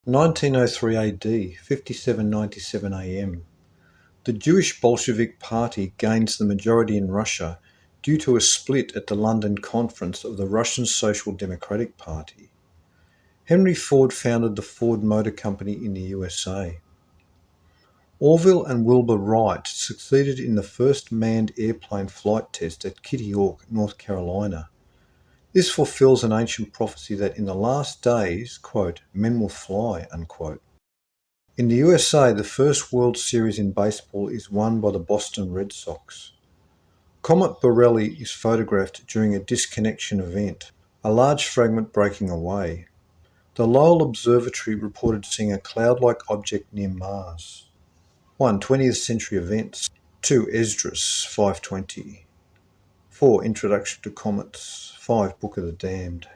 1903 AD, 5797 AM. The Jewish Bolshevik Party gains the majority in Russia due to a split at the London Conference of the Russian Social Democratic Party. Henry Ford founded the Ford Motor Company in the USA. Orville and Wilbur Wright succeeded in the first manned airplane flight test at Kitty Hawk, North Carolina. This fulfills an ancient prophecy that in the last days, quote, men will fly, unquote. In the USA, the first World Series in baseball is won by the Boston Red Sox. Comet Borrelly is photographed during a disconnection event, a large fragment breaking away. The Lowell Observatory reported seeing a cloud-like object near Mars. 1. 20th century events. 2. Esdras, 520. 4. Introduction to comets. 5. Book of the Damned.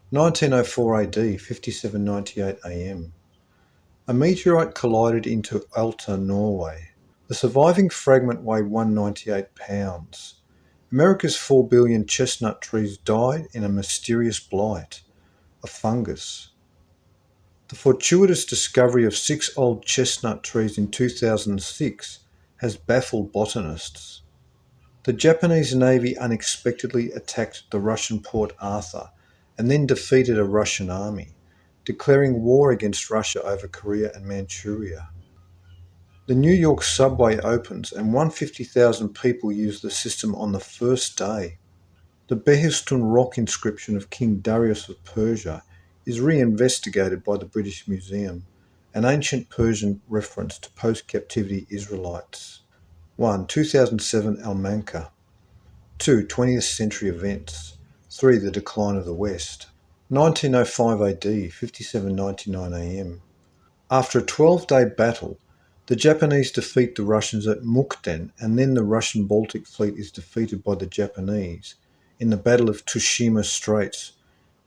1904 AD, 5798 AM. A meteorite collided into Alta, Norway. The surviving fragment weighed 198 pounds. America's 4 billion chestnut trees died in a mysterious blight, a fungus. The fortuitous discovery of 6 old chestnut trees in 2006 has baffled botanists. The Japanese Navy unexpectedly attacked the Russian Port Arthur and then defeated a Russian army, declaring war against Russia over Korea and Manchuria. The New York subway opens and 150,000 people use the system on the first day. The Behistun rock inscription of King Darius of Persia is re-investigated by the British Museum, an ancient Persian reference to post-captivity Israelites. 1. 2007 Almanca. 2. 20th century events. 3. The decline of the West. 1905 AD, 5799 AM. After a 12-day battle, the Japanese defeat the Russians at Mukden, and then the Russian Baltic Fleet is defeated by the Japanese in the Battle of Tsushima Straits.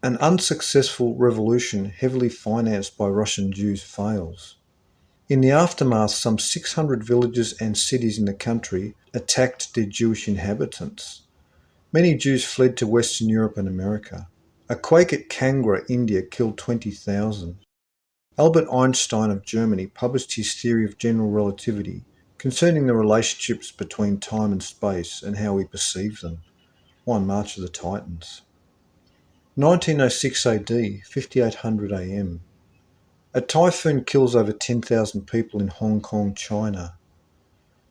An unsuccessful revolution heavily financed by Russian Jews fails. In the aftermath, some 600 villages and cities in the country attacked their Jewish inhabitants. Many Jews fled to Western Europe and America. A quake at Kangra, India killed 20,000. Albert Einstein of Germany published his theory of general relativity concerning the relationships between time and space and how we perceive them. 1. March of the Titans. 1906 AD, 5800 AM. A typhoon kills over 10,000 people in Hong Kong, China.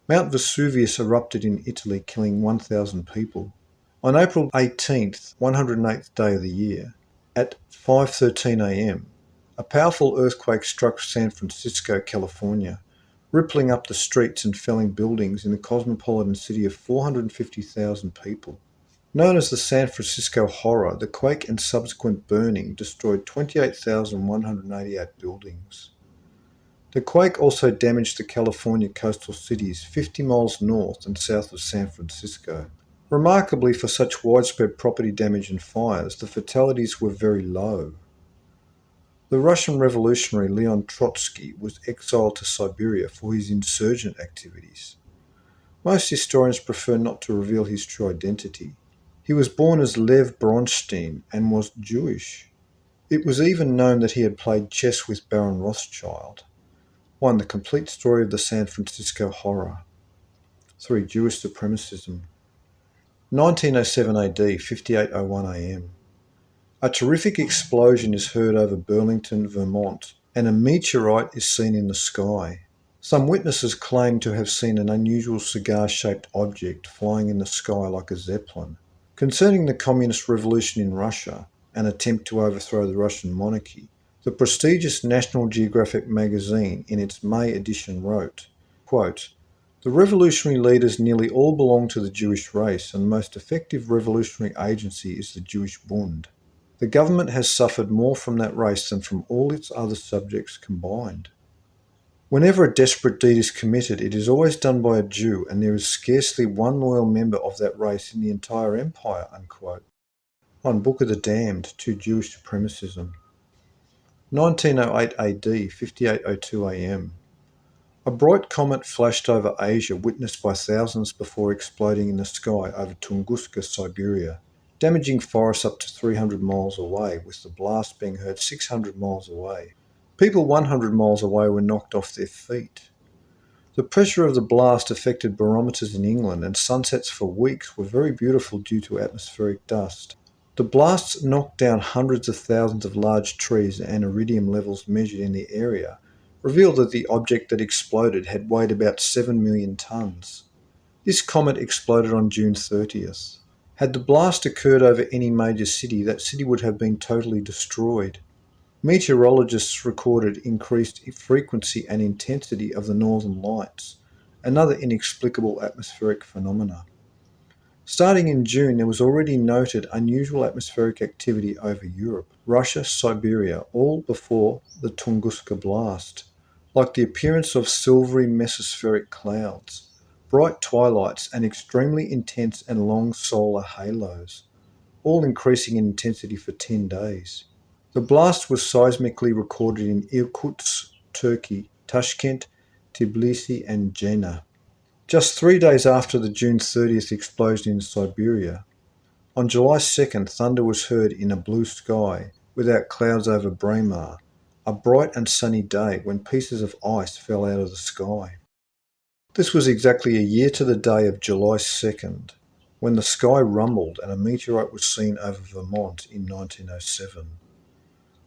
Mount Vesuvius erupted in Italy, killing 1,000 people. On April 18th, 108th day of the year, at 5:13 AM, a powerful earthquake struck San Francisco, California, rippling up the streets and felling buildings in the cosmopolitan city of 450,000 people. Known as the San Francisco Horror, the quake and subsequent burning destroyed 28,188 buildings. The quake also damaged the California coastal cities 50 miles north and south of San Francisco. Remarkably, for such widespread property damage and fires, the fatalities were very low. The Russian revolutionary Leon Trotsky was exiled to Siberia for his insurgent activities. Most historians prefer not to reveal his true identity. He was born as Lev Bronstein and was Jewish. It was even known that he had played chess with Baron Rothschild. 1. The complete story of the San Francisco Horror. 3. Jewish supremacism. 1907 AD, 5801 AM. A terrific explosion is heard over Burlington, Vermont, and a meteorite is seen in the sky. Some witnesses claim to have seen an unusual cigar-shaped object flying in the sky like a zeppelin. Concerning the communist revolution in Russia, an attempt to overthrow the Russian monarchy, the prestigious National Geographic magazine in its May edition wrote, quote, "The revolutionary leaders nearly all belong to the Jewish race, and the most effective revolutionary agency is the Jewish Bund. The government has suffered more from that race than from all its other subjects combined. Whenever a desperate deed is committed, it is always done by a Jew, and there is scarcely one loyal member of that race in the entire empire," unquote. 1. Book of the Damned, 2. Jewish supremacism. 1908 AD, 5802 AM. A bright comet flashed over Asia, witnessed by thousands before exploding in the sky over Tunguska, Siberia, damaging forests up to 300 miles away, with the blast being heard 600 miles away. People 100 miles away were knocked off their feet. The pressure of the blast affected barometers in England, and sunsets for weeks were very beautiful due to atmospheric dust. The blasts knocked down hundreds of thousands of large trees, and iridium levels measured in the area revealed that the object that exploded had weighed about 7 million tonnes. This comet exploded on June 30th. Had the blast occurred over any major city, that city would have been totally destroyed. Meteorologists recorded increased frequency and intensity of the northern lights, another inexplicable atmospheric phenomena. Starting in June, there was already noted unusual atmospheric activity over Europe, Russia, Siberia, all before the Tunguska blast, like the appearance of silvery mesospheric clouds, bright twilights, and extremely intense and long solar halos, all increasing in intensity for 10 days. The blast was seismically recorded in Irkutsk, Turkey, Tashkent, Tbilisi, and Jena. Just 3 days after the June 30th explosion in Siberia, on July 2nd, thunder was heard in a blue sky without clouds over Braemar, a bright and sunny day when pieces of ice fell out of the sky. This was exactly a year to the day of July 2nd, when the sky rumbled and a meteorite was seen over Vermont in 1907.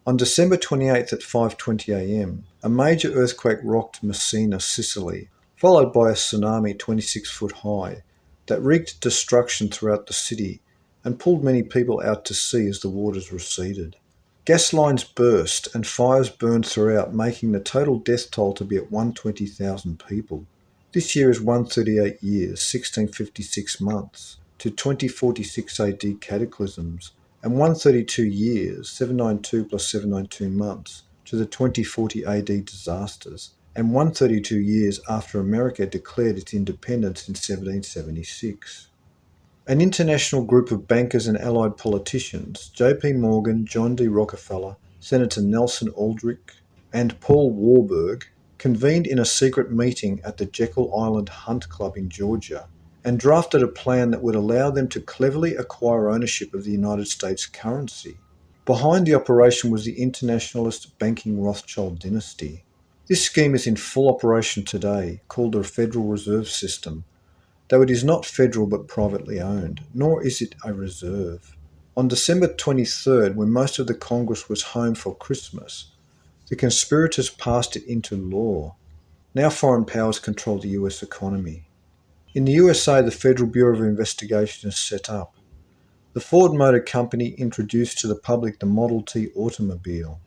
On December 28th at 5:20 am, a major earthquake rocked Messina, Sicily, followed by a tsunami 26 foot high that wreaked destruction throughout the city and pulled many people out to sea as the waters receded. Gas lines burst and fires burned throughout, making the total death toll to be at 120,000 people. This year is 138 years, 1656 months, to 2046 AD cataclysms, and 132 years, 792 plus 792 months, to the 2040 AD disasters, and 132 years after America declared its independence in 1776. An international group of bankers and allied politicians, J.P. Morgan, John D. Rockefeller, Senator Nelson Aldrich, and Paul Warburg, convened in a secret meeting at the Jekyll Island Hunt Club in Georgia and drafted a plan that would allow them to cleverly acquire ownership of the United States currency. Behind the operation was the internationalist banking Rothschild dynasty. This scheme is in full operation today, called the Federal Reserve System, though it is not federal but privately owned, nor is it a reserve. On December 23rd, when most of the Congress was home for Christmas, the conspirators passed it into law. Now foreign powers control the US economy. In the USA, the Federal Bureau of Investigation is set up. The Ford Motor Company introduced to the public the Model T automobile.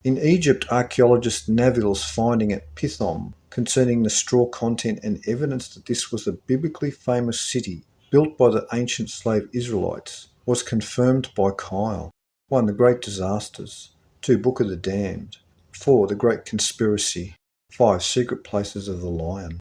In Egypt, archaeologist Navil's finding at Pithom concerning the straw content and evidence that this was a biblically famous city built by the ancient slave Israelites was confirmed by Kyle. 1. The Great Disasters. 2. Book of the Damned. 4. The Great Conspiracy. 5. Secret Places of the Lion.